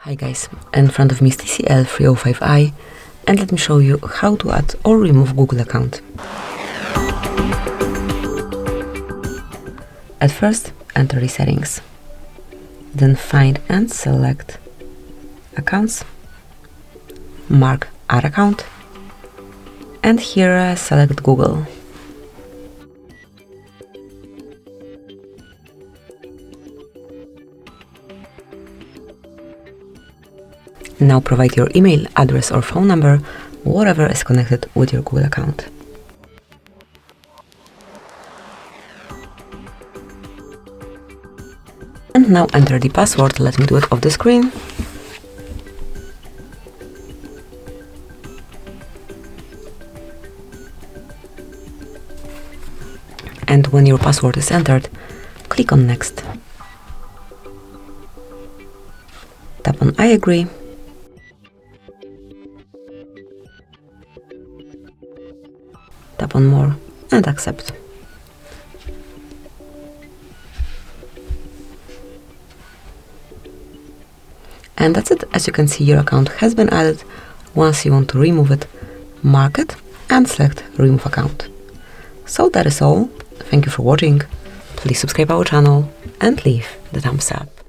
Hi guys, in front of me is TCL 305I and let me show you how to add or remove Google account. At first, enter the settings, then find and select accounts, mark add account, and here select Google. Now provide your email, address or phone number, whatever is connected with your Google account. And now enter the password. Let me do it off the screen. And when your password is entered, click on Next. Tap on I agree. Tap on More and Accept. And that's it. As you can see, your account has been added. Once you want to remove it, mark it and select Remove Account. So that is all. Thank you for watching. Please subscribe our channel and leave the thumbs up.